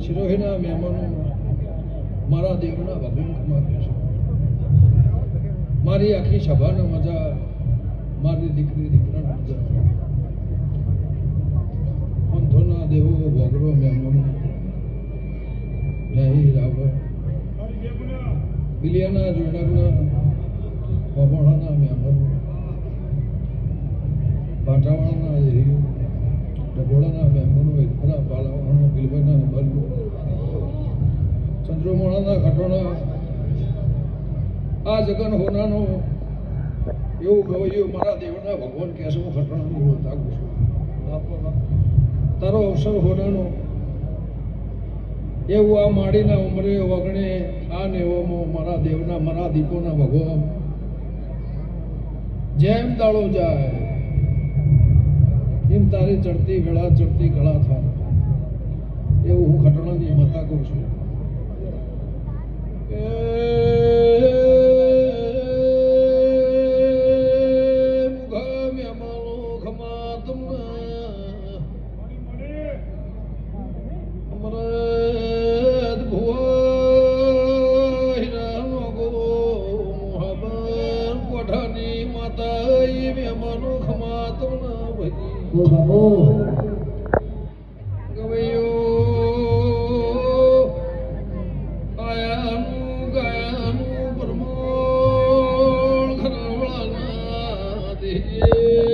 શિરોહીના મહેમાનો મારા દેવના ભગવાન ખમાવે છે. મારી આખી સભાને મજા, મારી દીકરી દીકરાને મજા. પંથોના દેવો ભોગરો મહેમાનો લઈ રાવ બિલિયાના જોડાના પવાળાના મહેમાનો, પાટાવાળાના દેહીઓ, ડબોળાના મહેમાનો, એકરા પાલાવાળાના બિલભાઈના નંબર, ચંદ્રમોળાના ખટોણા, આ જગન હોનાનો એવું ગવૈયું મારા દેવના ભગવાન કહેશે. હું ખટોણાની હું તાકું છું. તારો અવસર હોનાનો એવું આ માડીના ઉમરે વગણે આ નેવામાં મારા દેવના મારા દીપોના ભગવાન જેમ દાળો જાય એમ તારી ચડતી વેળા ચડતી ગળા થાય એવું હું ખટોણાની માતા કહું છું. Yeah.